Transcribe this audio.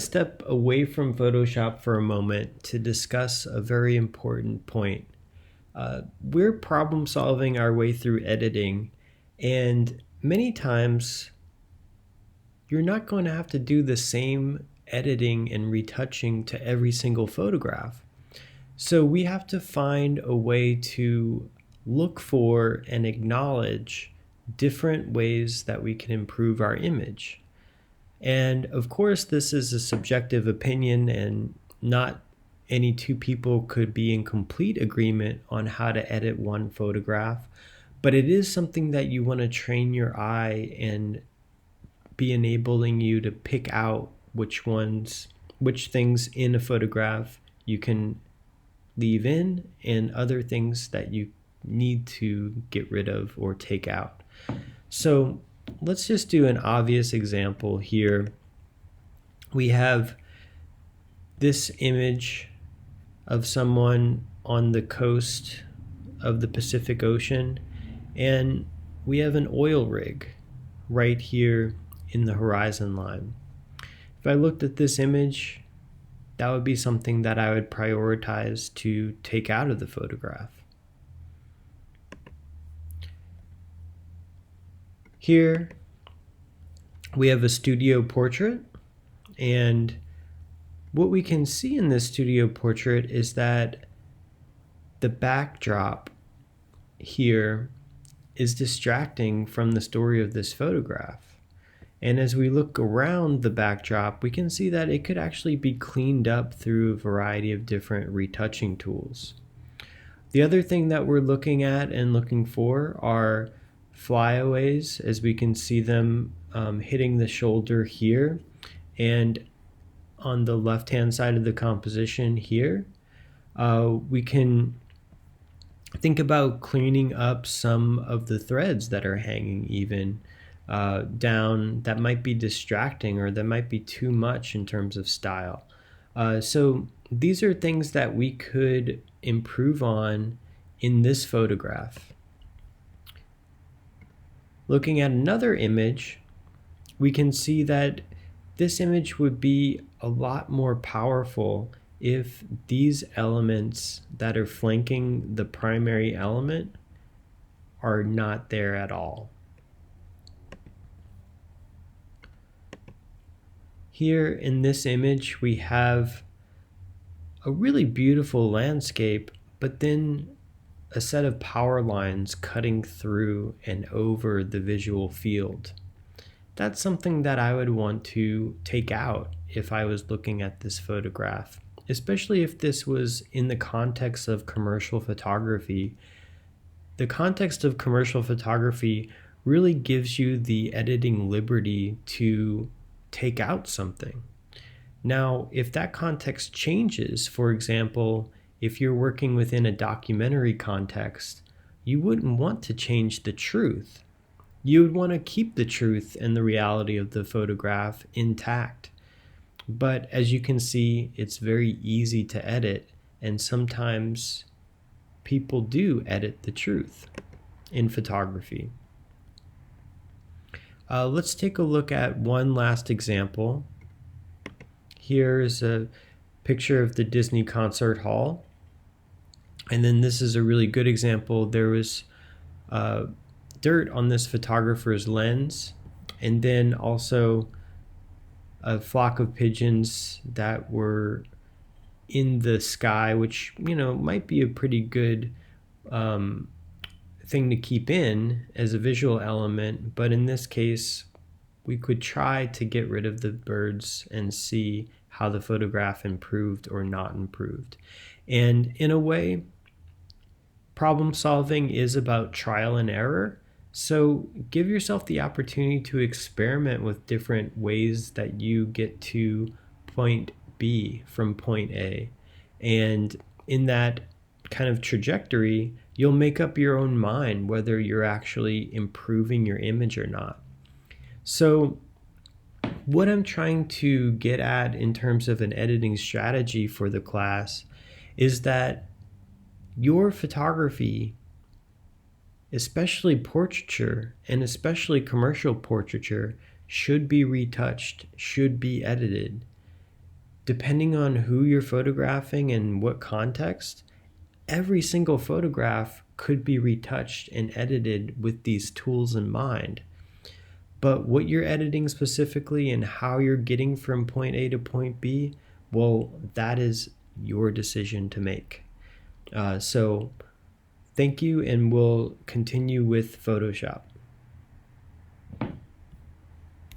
Step away from Photoshop for a moment to discuss a very important point. We're problem solving our way through editing, and many times you're not going to have to do the same editing and retouching to every single photograph. So we have to find a way to look for and acknowledge different ways that we can improve our image. And of course, this is a subjective opinion, and not any two people could be in complete agreement on how to edit one photograph. But it is something that you want to train your eye and be enabling you to pick out which things in a photograph you can leave in and other things that you need to get rid of or take out. So let's just do an obvious example here. We have this image of someone on the coast of the Pacific Ocean, and we have an oil rig right here in the horizon line. If I looked at this image, that would be something that I would prioritize to take out of the photograph. Here we have a studio portrait, and what we can see in this studio portrait is that the backdrop here is distracting from the story of this photograph. And as we look around the backdrop, we can see that it could actually be cleaned up through a variety of different retouching tools. The other thing that we're looking at and looking for are flyaways, as we can see them hitting the shoulder here, and on the left hand side of the composition here, we can think about cleaning up some of the threads that are hanging even down, that might be distracting or that might be too much in terms of style. So these are things that we could improve on in this photograph. Looking at another image, we can see that this image would be a lot more powerful if these elements that are flanking the primary element are not there at all. Here in this image, we have a really beautiful landscape, but then a set of power lines cutting through and over the visual field. That's something that I would want to take out if I was looking at this photograph, especially if this was in the context of commercial photography. The context of commercial photography really gives you the editing liberty to take out something. Now, if that context changes, for example, if you're working within a documentary context, you wouldn't want to change the truth. You would want to keep the truth and the reality of the photograph intact. But as you can see, it's very easy to edit, and sometimes people do edit the truth in photography. Let's take a look at one last example. Here's a picture of the Disney Concert Hall. And then this is a really good example. There was dirt on this photographer's lens, and then also a flock of pigeons that were in the sky, which, might be a pretty good thing to keep in as a visual element, but in this case we could try to get rid of the birds and see how the photograph improved or not improved. And in a way, problem solving is about trial and error, so give yourself the opportunity to experiment with different ways that you get to point B from point A, and in that kind of trajectory, you'll make up your own mind whether you're actually improving your image or not. So what I'm trying to get at in terms of an editing strategy for the class is that your photography, especially portraiture and especially commercial portraiture, should be retouched, should be edited. Depending on who you're photographing and what context, every single photograph could be retouched and edited with these tools in mind. But what you're editing specifically and how you're getting from point A to point B, well, that is your decision to make. So thank you, and we'll continue with Photoshop.